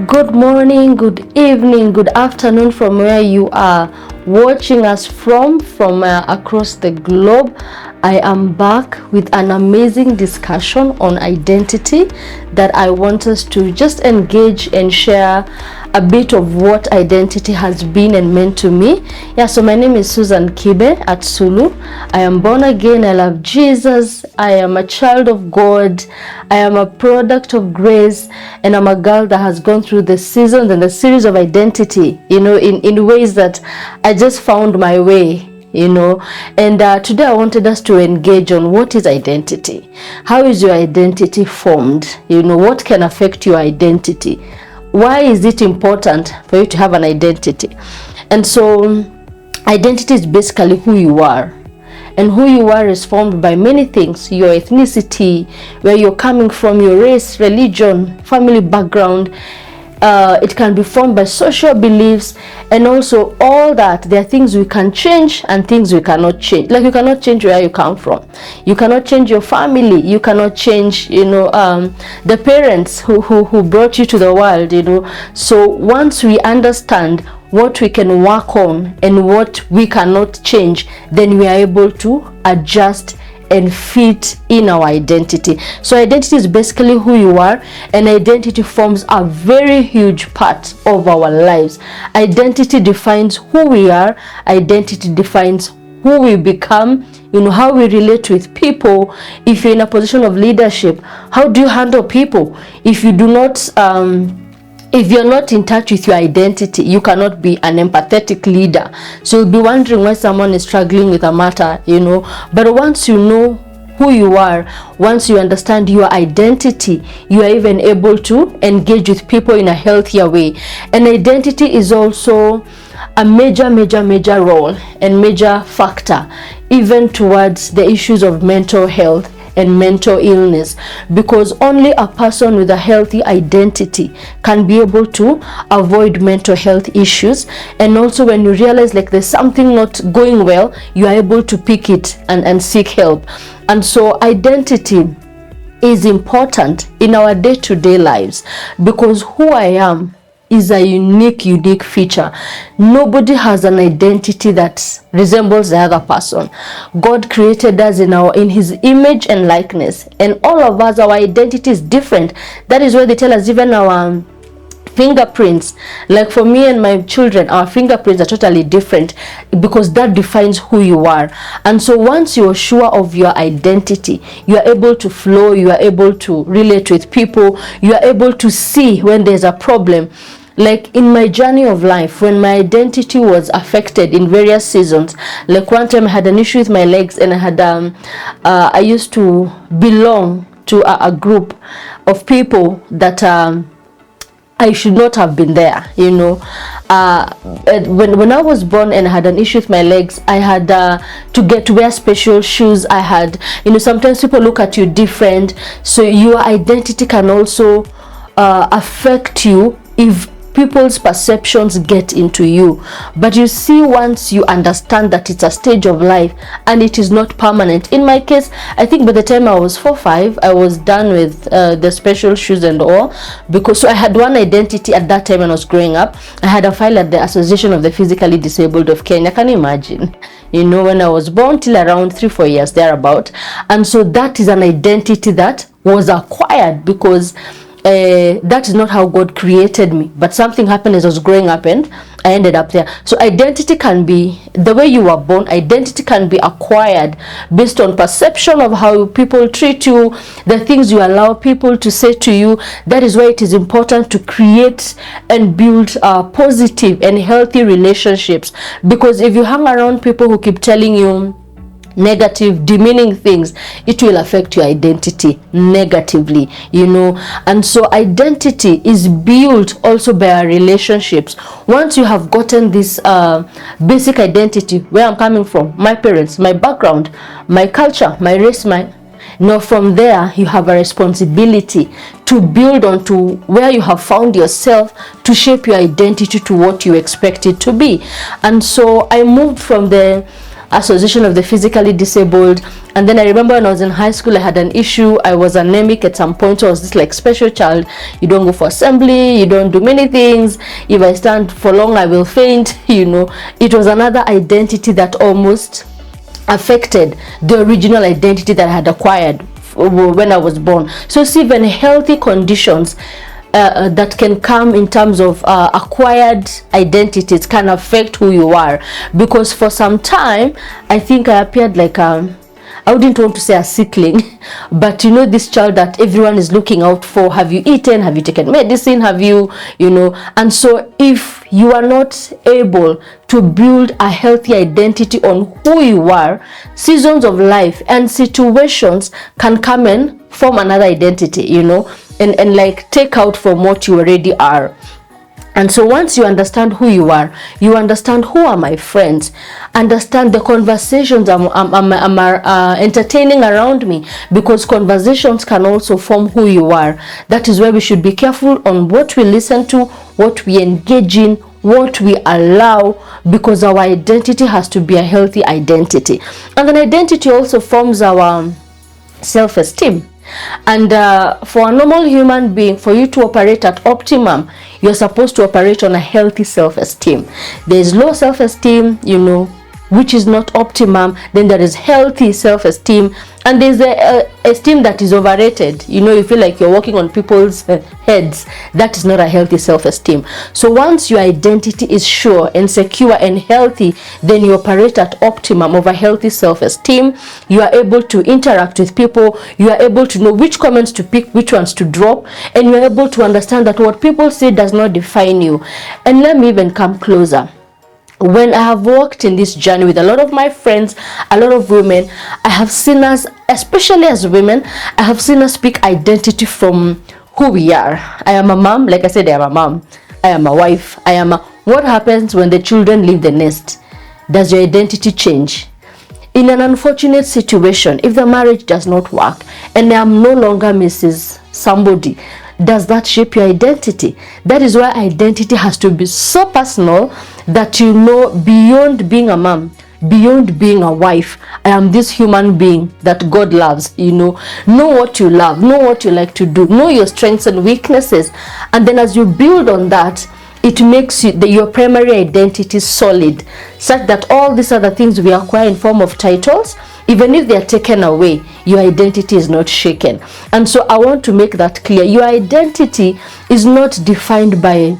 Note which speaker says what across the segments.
Speaker 1: Good morning, good evening, good afternoon from where you are watching us from across the globe. I am back with an amazing discussion on identity that I want us to just engage and share a bit of what identity has been and meant to me. So my name is Susan Kibe at Sulu. I am born again. I love Jesus. I am a child of God. I am a product of grace, and I'm a girl that has gone through the seasons and the series of identity, in ways that I just found my way. And today I wanted us to engage on what is identity. How is your identity formed? What can affect your identity? Why is it important for you to have an identity? And so identity is basically who you are. And who you are is formed by many things: your ethnicity, where you're coming from, your race, religion, family background. It can be formed by social beliefs, and also all that. There are things we can change and things we cannot change. Like, you cannot change where you come from, you cannot change your family, you cannot change the parents who brought you to the world. So once we understand what we can work on and what we cannot change, then we are able to adjust and fit in our identity. So identity is basically who you are, and identity forms a very huge part of our lives. Identity defines who we are. Identity defines who we become, how we relate with people. If you're in a position of leadership, how do you handle people? If you do not if you're not in touch with your identity, you cannot be an empathetic leader. So you'll be wondering why someone is struggling with a matter, But once you know who you are, once you understand your identity, you are even able to engage with people in a healthier way. And identity is also a major role and major factor even towards the issues of mental health and mental illness, because only a person with a healthy identity can be able to avoid mental health issues. And also, when you realize like there's something not going well, you are able to pick it and seek help. And so identity is important in our day-to-day lives, because who I am is a unique feature. Nobody has an identity that resembles the other person. God created us in his image and likeness, and all of us, our identity is different. That is why they tell us even our fingerprints, like for me and my children, our fingerprints are totally different, because that defines who you are. And so once you're sure of your identity, you are able to flow, you are able to relate with people, you are able to see when there's a problem. Like in my journey of life, when my identity was affected in various seasons, like one time I had an issue with my legs, and I had I used to belong to a group of people that I should not have been there. When I was born and I had an issue with my legs, I had to wear special shoes. I had, sometimes people look at you different, so your identity can also affect you if people's perceptions get into you. But you see, once you understand that it's a stage of life and it is not permanent. In my case, I think by the time I was 4-5, I was done with the special shoes and all, because so I had one identity at that time when I was growing up. I had a file at the Association of the Physically Disabled of Kenya. Can you imagine? When I was born till around 3-4 years thereabout. And so that is an identity that was acquired, because that is not how God created me, but something happened as I was growing up and I ended up there. So identity can be the way you were born. Identity can be acquired based on perception of how people treat you, the things you allow people to say to you. That is why it is important to create and build positive and healthy relationships, because if you hang around people who keep telling you negative, demeaning things, it will affect your identity negatively, And so identity is built also by our relationships. Once you have gotten this basic identity, where I'm coming from, my parents, my background, my culture, my race, from there you have a responsibility to build onto where you have found yourself, to shape your identity to what you expect it to be. And so I moved from the Association of the Physically Disabled. And then I remember when I was in high school, I had an issue. I was anemic at some point. So I was this like special child. You don't go for assembly, you don't do many things. If I stand for long, I will faint. It was another identity that almost affected the original identity that I had acquired when I was born. So see, even healthy conditions that can come in terms of acquired identities can affect who you are. Because for some time, I think I appeared like I wouldn't want to say a sickling, but this child that everyone is looking out for. Have you eaten? Have you taken medicine? Have you, and so if you are not able to build a healthy identity on who you are, seasons of life and situations can come and form another identity, and like take out from what you already are. And so once you understand who you are, you understand who are my friends, understand the conversations I'm entertaining around me, because conversations can also form who you are. That is why we should be careful on what we listen to, what we engage in, what we allow, because our identity has to be a healthy identity. And an identity also forms our self-esteem. And for a normal human being, for you to operate at optimum, you're supposed to operate on a healthy self-esteem. There is low self-esteem, which is not optimum. Then there is healthy self-esteem, and there's a esteem that is overrated. You feel like you're walking on people's heads. That is not a healthy self-esteem. So once your identity is sure and secure and healthy, then you operate at optimum of a healthy self-esteem. You are able to interact with people. You are able to know which comments to pick, which ones to drop, and you are able to understand that what people say does not define you. And let me even come closer. When I have walked in this journey with a lot of my friends, a lot of women, I have seen us, especially as women, I have seen us speak identity from who we are. I am a mom. Like I said, I am a mom. I am a wife. What happens when the children leave the nest? Does your identity change? In an unfortunate situation, if the marriage does not work and I am no longer Mrs. Somebody, does that shape your identity? That is why identity has to be so personal that beyond being a mom, beyond being a wife, I am this human being that God loves. Know what you love, know what you like to do, know your strengths and weaknesses, and then as you build on that, it makes your primary identity solid, such that all these other things we acquire in form of titles, even if they are taken away, your identity is not shaken. And so I want to make that clear. Your identity is not defined by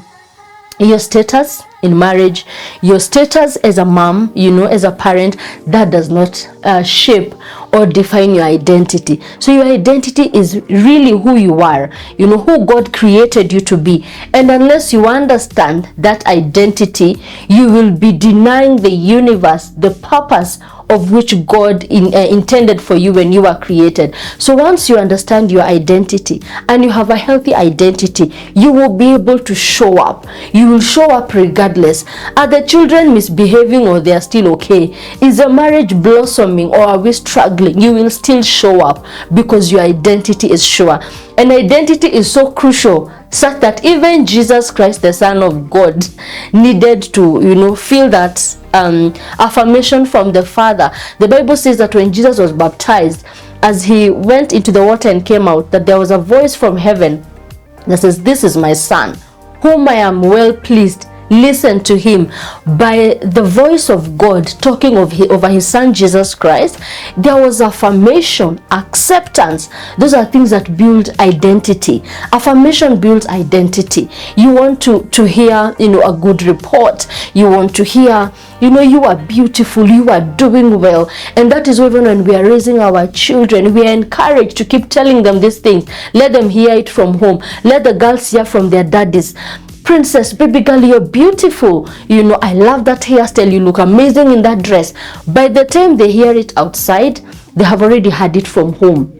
Speaker 1: your status in marriage, your status as a mom, as a parent. That does not shape or define your identity. So your identity is really who you are, who God created you to be. And unless you understand that identity, you will be denying the universe the purpose of which God intended for you when you were created. So once you understand your identity and you have a healthy identity, you will be able to show up. You will show up regardless. Are the children misbehaving or they are still okay? Is the marriage blossoming or are we struggling? You will still show up because your identity is sure. And identity is so crucial, such that even Jesus Christ, the Son of God, needed to, feel that affirmation from the Father. The Bible says that when Jesus was baptized, as he went into the water and came out, that there was a voice from heaven that says, "This is my Son, whom I am well pleased. Listen to him." By the voice of God talking over his Son Jesus Christ, there was affirmation, acceptance. Those are things that build identity. Affirmation builds identity. You want to hear a good report. You want to hear you are beautiful, you are doing well. And that is even when we are raising our children, we are encouraged to keep telling them these things. Let them hear it from home. Let the girls hear from their daddies. "Princess, baby girl, you're beautiful. I love that hairstyle. You look amazing in that dress." By the time they hear it outside, they have already had it from home.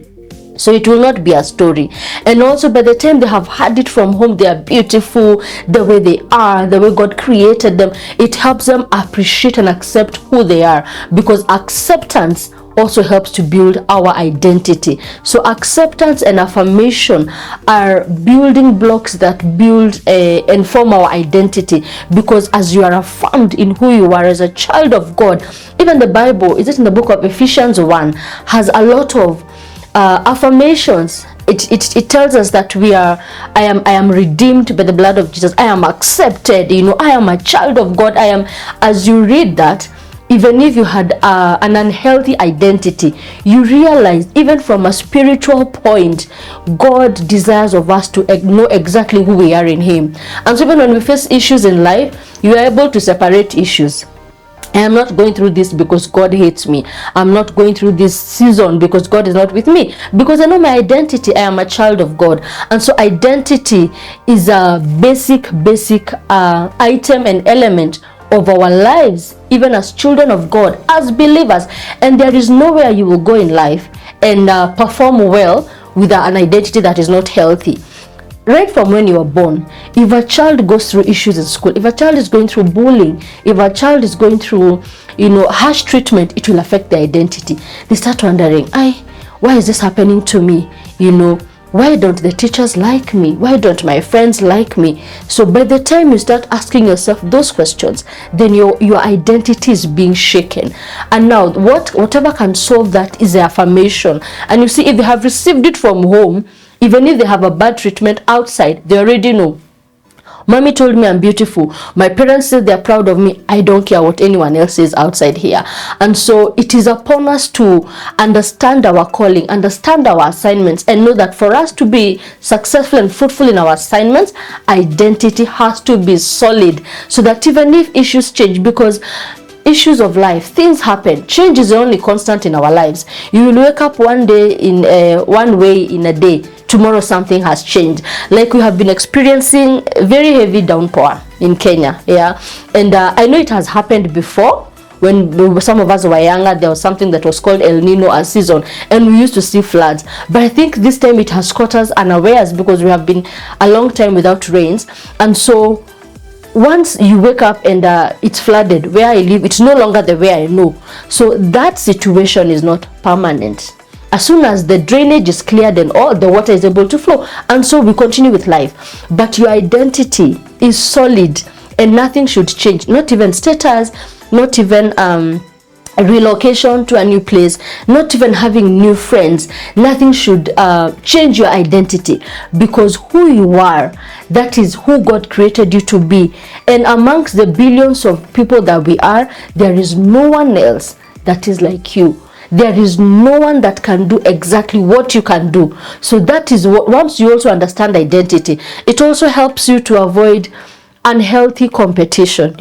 Speaker 1: So it will not be a story. And also by the time they have had it from home, they are beautiful the way they are, the way God created them. It helps them appreciate and accept who they are, because acceptance also helps to build our identity. So acceptance and affirmation are building blocks that build and form our identity, because as you are affirmed in who you are as a child of God, even the Bible, is it in the book of Ephesians 1, has a lot of affirmations. It tells us that I am redeemed by the blood of Jesus. I am accepted, I am a child of God. I am, as you read that, even if you had an unhealthy identity, you realize even from a spiritual point, God desires of us to know exactly who we are in Him. And so even when we face issues in life, you are able to separate issues. I am not going through this because God hates me. I'm not going through this season because God is not with me. Because I know my identity, I am a child of God. And so identity is a basic item and element of our lives, even as children of God, as believers. And there is nowhere you will go in life and perform well with an identity that is not healthy. Right from when you are born, if a child goes through issues in school, if a child is going through bullying, if a child is going through, harsh treatment, it will affect their identity. They start wondering, why is this happening to me? Why don't the teachers like me? Why don't my friends like me? So by the time you start asking yourself those questions, then your identity is being shaken. And now whatever can solve that is the affirmation. And you see, if they have received it from home, even if they have a bad treatment outside, they already know. Mommy told me I'm beautiful. My parents said they're proud of me. I don't care what anyone else says outside here. And so it is upon us to understand our calling, understand our assignments, and know that for us to be successful and fruitful in our assignments, identity has to be solid, so that even if issues change, because issues of life, things happen, change is the only constant in our lives. You will wake up one day in one way in a day, tomorrow something has changed. Like we have been experiencing very heavy downpour in Kenya, and I know it has happened before. When some of us were younger, there was something that was called El Nino season, and we used to see floods. But I think this time it has caught us unawares, because we have been a long time without rains. And so once you wake up and it's flooded, where I live, it's no longer the way I know. So that situation is not permanent. As soon as the drainage is cleared and all the water is able to flow, and so we continue with life. But your identity is solid and nothing should change, not even status, not even relocation to a new place, not even having new friends. Nothing should change your identity, because who you are, that is who God created you to be. And amongst the billions of people that we are, there is no one else that is like you. There is no one that can do exactly what you can do. So that is what, once you also understand identity, it also helps you to avoid unhealthy competition,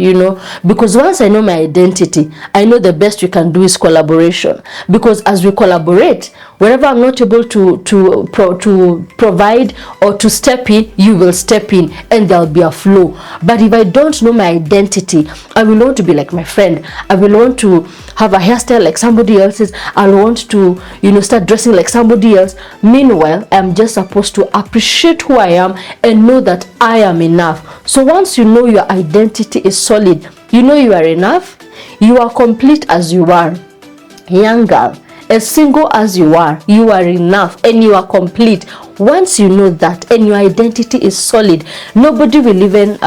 Speaker 1: because once I know my identity, I know the best we can do is collaboration. Because as we collaborate, wherever I'm not able to provide or to step in, you will step in, and there'll be a flow. But if I don't know my identity, I will want to be like my friend. I will want to have a hairstyle like somebody else's. I want to, start dressing like somebody else. Meanwhile, I'm just supposed to appreciate who I am and know that I am enough. So once you know your identity is solid, you know you are enough, you are complete as you are. Young girl, as single as you are enough and you are complete. Once you know that and your identity is solid, nobody will even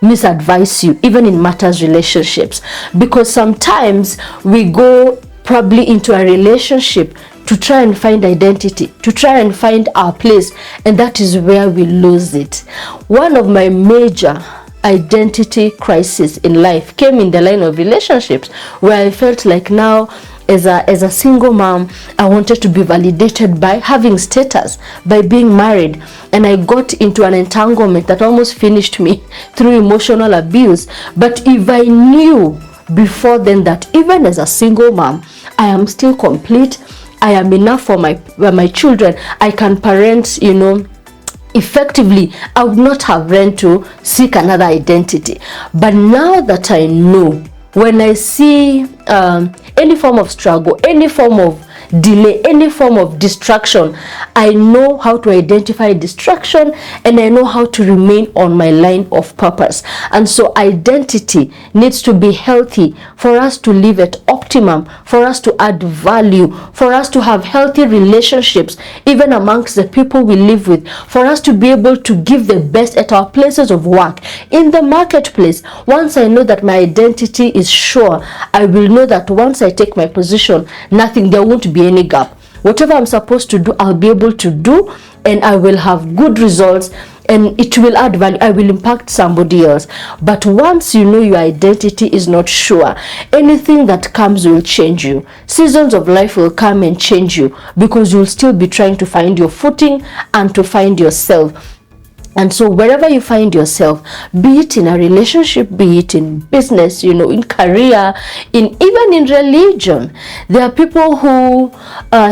Speaker 1: misadvise you, even in matters relationships. Because sometimes we go probably into a relationship to try and find identity, to try and find our place, and that is where we lose it. One of my major identity crisis in life came in the line of relationships, where I felt like now as a single mom, I wanted to be validated by having status, by being married, and I got into an entanglement that almost finished me through emotional abuse. But if I knew before then that even as a single mom, I am still complete, I am enough for my children, I can parent, effectively, I would not have run to seek another identity. But now that I know, when I see any form of struggle, any form of delay, any form of distraction, I know how to identify distraction, and I know how to remain on my line of purpose. And so identity needs to be healthy for us to live at optimum, for us to add value, for us to have healthy relationships even amongst the people we live with, for us to be able to give the best at our places of work, in the marketplace. Once I know that my identity is sure, I will know that once I take my position, there won't be any gap. Whatever I'm supposed to do, I'll be able to do, and I will have good results, and it will add value. I will impact somebody else. But once you know your identity is not sure, anything that comes will change you. Seasons of life will come and change you, because you'll still be trying to find your footing and to find yourself. And so wherever you find yourself, be it in a relationship, be it in business, in career, even in religion, there are people who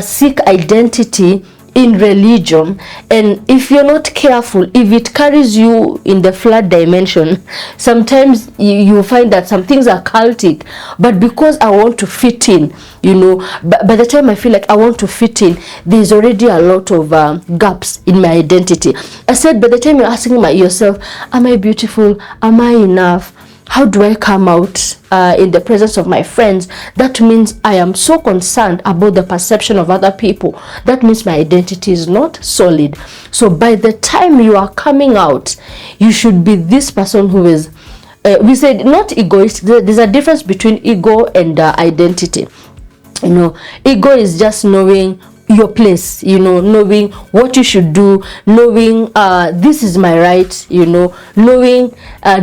Speaker 1: seek identity in religion, and if you're not careful, if it carries you in the flood dimension, sometimes you find that some things are cultic, but because I want to fit in, by the time I feel like I want to fit in, there's already a lot of gaps in my identity. I said, by the time you're asking yourself, am I beautiful? Am I enough? How do I come out in the presence of my friends? That means I am so concerned about the perception of other people. That means my identity is not solid. So by the time you are coming out, you should be this person who is, we said, not egoistic. There's a difference between ego and identity. Ego is just knowing your place, knowing what you should do, knowing this is my right, knowing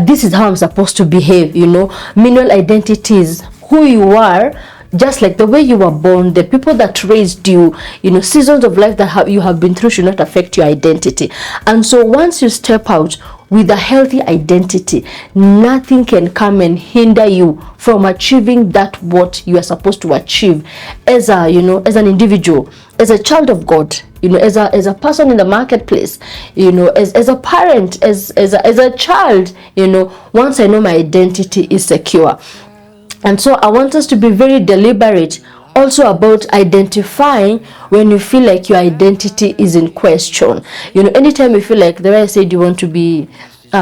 Speaker 1: this is how I'm supposed to behave. Meanwhile, identity is who you are, just like the way you were born, the people that raised you, seasons of life that you have been through should not affect your identity. And so once you step out with a healthy identity, nothing can come and hinder you from achieving that what you are supposed to achieve as as an individual, as a child of God, as a person in the marketplace, as a parent, as a child. Once I know my identity is secure. And so I want us to be very deliberate also about identifying when you feel like your identity is in question. Anytime you feel like, the way I said, you want to be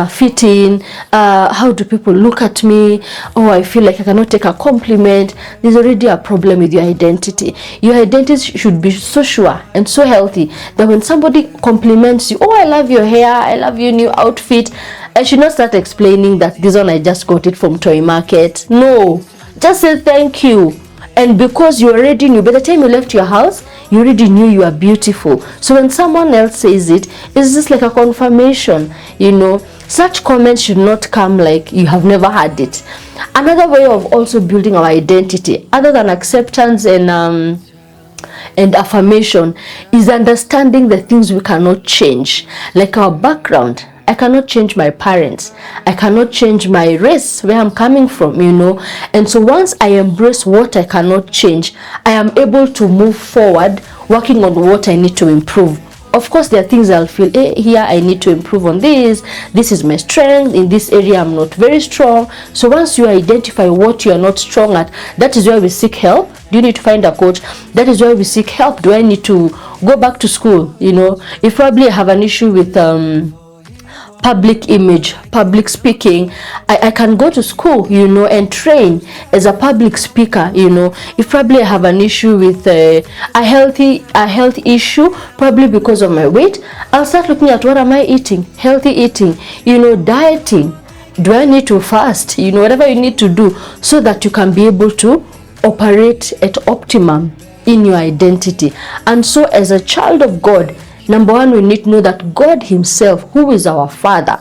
Speaker 1: fit in, how do people look at me? Oh, I feel like I cannot take a compliment. There's already a problem with your identity. Your identity should be so sure and so healthy that when somebody compliments you, oh, I love your hair, I love your new outfit, I should not start explaining that this one I just got it from Toy Market. No, just say thank you. And because you already knew, by the time you left your house, you already knew you are beautiful. So when someone else says it, it's just like a confirmation. Such comments should not come like you have never had it. Another way of also building our identity, other than acceptance and affirmation, is understanding the things we cannot change, like our background. I cannot change my parents. I cannot change my race, where I'm coming from, And so once I embrace what I cannot change, I am able to move forward, working on what I need to improve. Of course, there are things I'll feel, here I need to improve on this. This is my strength. In this area, I'm not very strong. So once you identify what you are not strong at, that is where we seek help. Do you need to find a coach? That is where we seek help. Do I need to go back to school? If probably I have an issue with public image, public speaking, I can go to school, and train as a public speaker. If probably I have an issue with a health issue, probably because of my weight, I'll start looking at what am I eating, healthy eating, dieting. Do I need to fast? Whatever you need to do so that you can be able to operate at optimum in your identity. And so as a child of God, number one, we need to know that God himself, who is our Father,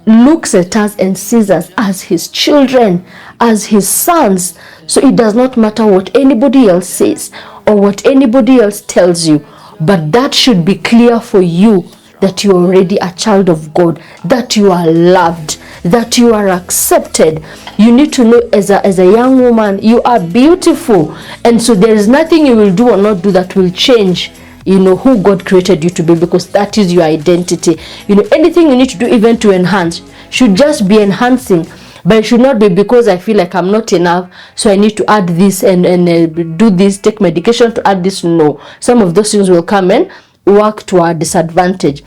Speaker 1: looks at us and sees us as his children, as his sons. So it does not matter what anybody else says or what anybody else tells you, but that should be clear for you, that you're already a child of God, that you are loved, that you are accepted. You need to know as a young woman, you are beautiful. And so there is nothing you will do or not do that will change who God created you to be, because that is your identity. Anything you need to do, even to enhance, should just be enhancing, but it should not be because I feel like I'm not enough, so I need to add this and do this, take medication to add this. No, some of those things will come and work to our disadvantage.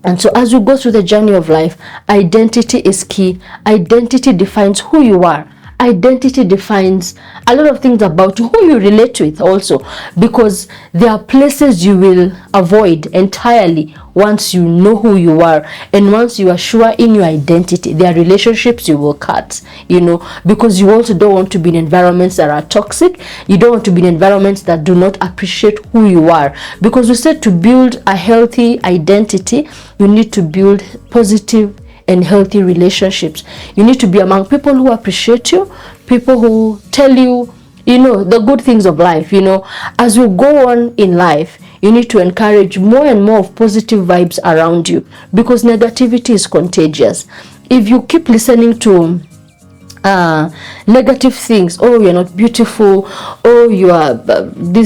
Speaker 1: And so as we go through the journey of life, identity is key. Identity defines who you are. Identity defines a lot of things about who you relate with also, because there are places you will avoid entirely once you know who you are, and once you are sure in your identity. There are relationships you will cut, because you also don't want to be in environments that are toxic. You don't want to be in environments that do not appreciate who you are, because we said to build a healthy identity, you need to build positive and healthy relationships. You need to be among people who appreciate you, people who tell you, the good things of life. As we go on in life, you need to encourage more and more of positive vibes around you, because negativity is contagious. If you keep listening to negative things, oh, you're not beautiful, oh, you are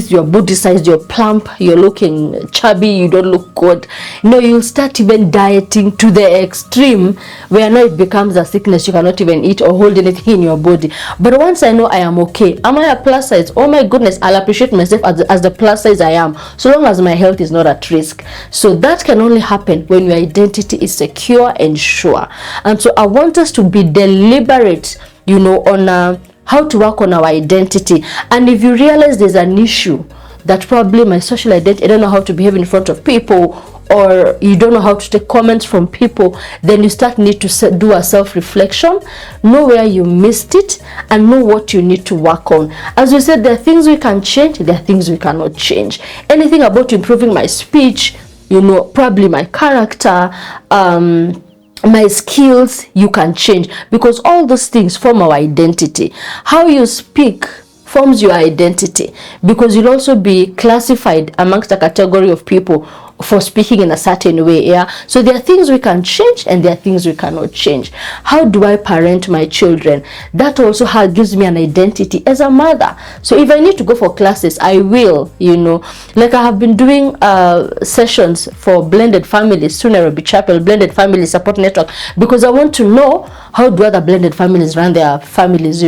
Speaker 1: your body size, you're plump, you're looking chubby, you don't look good, you'll start even dieting to the extreme where now it becomes a sickness. You cannot even eat or hold anything in your body. But once I know I am okay, am I a plus size? Oh my goodness, I'll appreciate myself as the plus size I am, so long as my health is not at risk. So that can only happen when your identity is secure and sure. And so I want us to be deliberate on how to work on our identity. And if you realize there's an issue, that probably my social identity, I don't know how to behave in front of people, or you don't know how to take comments from people, then you need to do a self-reflection, know where you missed it, and know what you need to work on. As we said, there are things we can change, there are things we cannot change. Anything about improving my speech, probably my character, my skills, you can change, because all those things form our identity. How you speak forms your identity, because you'll also be classified amongst a category of people for speaking in a certain way. So there are things we can change and there are things we cannot change. How do I parent my children? That also gives me an identity as a mother. So if I need to go for classes, I will. Like I have been doing sessions for blended families through Nairobi Chapel Blended Family Support Network, because I want to know how do other blended families run their families.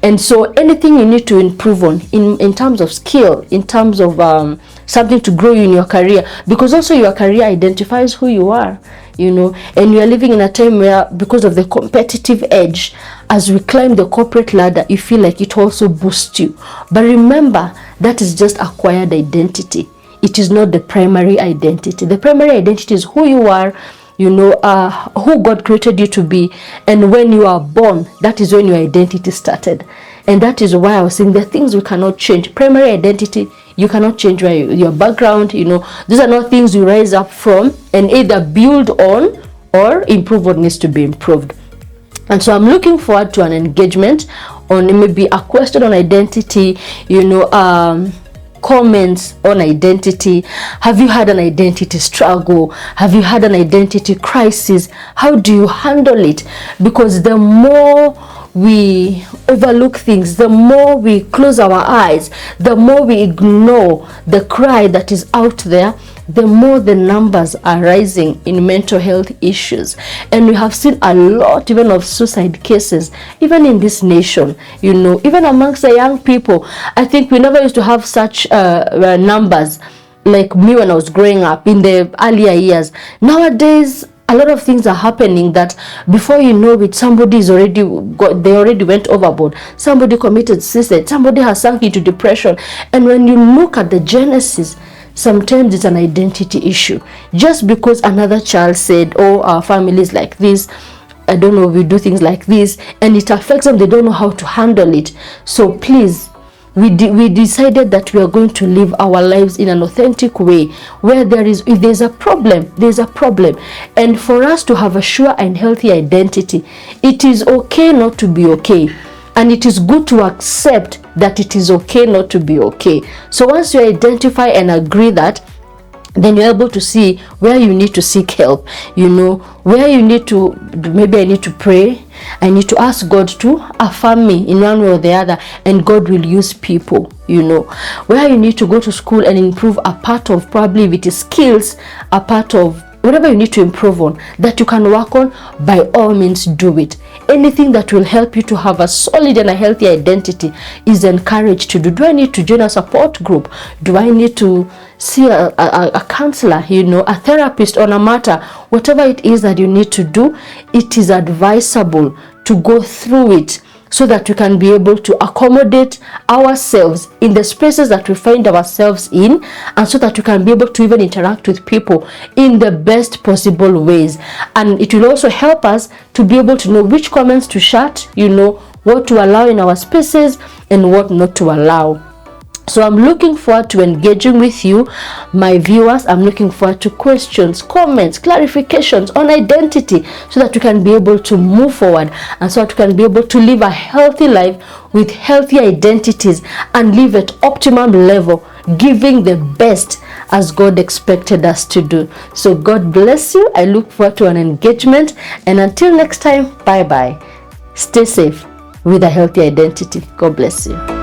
Speaker 1: And so anything you need to improve on in terms of skill, in terms of something to grow you in your career, because also your career identifies who you are, and you are living in a time where, because of the competitive edge, as we climb the corporate ladder, you feel like it also boosts you. But remember, that is just acquired identity. It is not the primary identity. The primary identity is who you are, who God created you to be. And when you are born, that is when your identity started. And that is why I was saying there are things we cannot change. Primary identity, you cannot change your background. These are not things you rise up from and either build on or improve what needs to be improved. And so I'm looking forward to an engagement on maybe a question on identity, comments on identity. Have you had an identity struggle? Have you had an identity crisis? How do you handle it? Because the more we overlook things, the more we close our eyes, the more we ignore the cry that is out there, the more the numbers are rising in mental health issues. And we have seen a lot even of suicide cases, even in this nation, even amongst the young people. I think we never used to have such numbers like me when I was growing up in the earlier years. Nowadays, a lot of things are happening that before you know it, they already went overboard. Somebody committed suicide. Somebody has sunk into depression. And when you look at the genesis, sometimes it's an identity issue. Just because another child said, oh, our family is like this, I don't know, we do things like this, and it affects them, they don't know how to handle it. So please, we decided that we are going to live our lives in an authentic way, where if there's a problem, there's a problem. And for us to have a sure and healthy identity, it is okay not to be okay. And it is good to accept that it is okay not to be okay. So once you identify and agree that, then you're able to see where you need to seek help, where you need to, maybe I need to pray, I need to ask God to affirm me in one way or the other, and God will use people, where you need to go to school and improve a part of, probably if it is skills, a part of whatever you need to improve on, that you can work on, by all means do it. anything that will help you to have a solid and a healthy identity is encouraged to do. Do I need to join a support group? Do I need to see a counselor, a therapist on a matter? Whatever it is that you need to do, it is advisable to go through it, so that we can be able to accommodate ourselves in the spaces that we find ourselves in, and so that we can be able to even interact with people in the best possible ways. And it will also help us to be able to know which comments to shut, what to allow in our spaces and what not to allow. So I'm looking forward to engaging with you, my viewers. I'm looking forward to questions, comments, clarifications on identity, so that we can be able to move forward, and so that we can be able to live a healthy life with healthy identities and live at optimum level, giving the best as God expected us to do. So God bless you. I look forward to an engagement, and until next time, bye bye. Stay safe with a healthy identity. God bless you.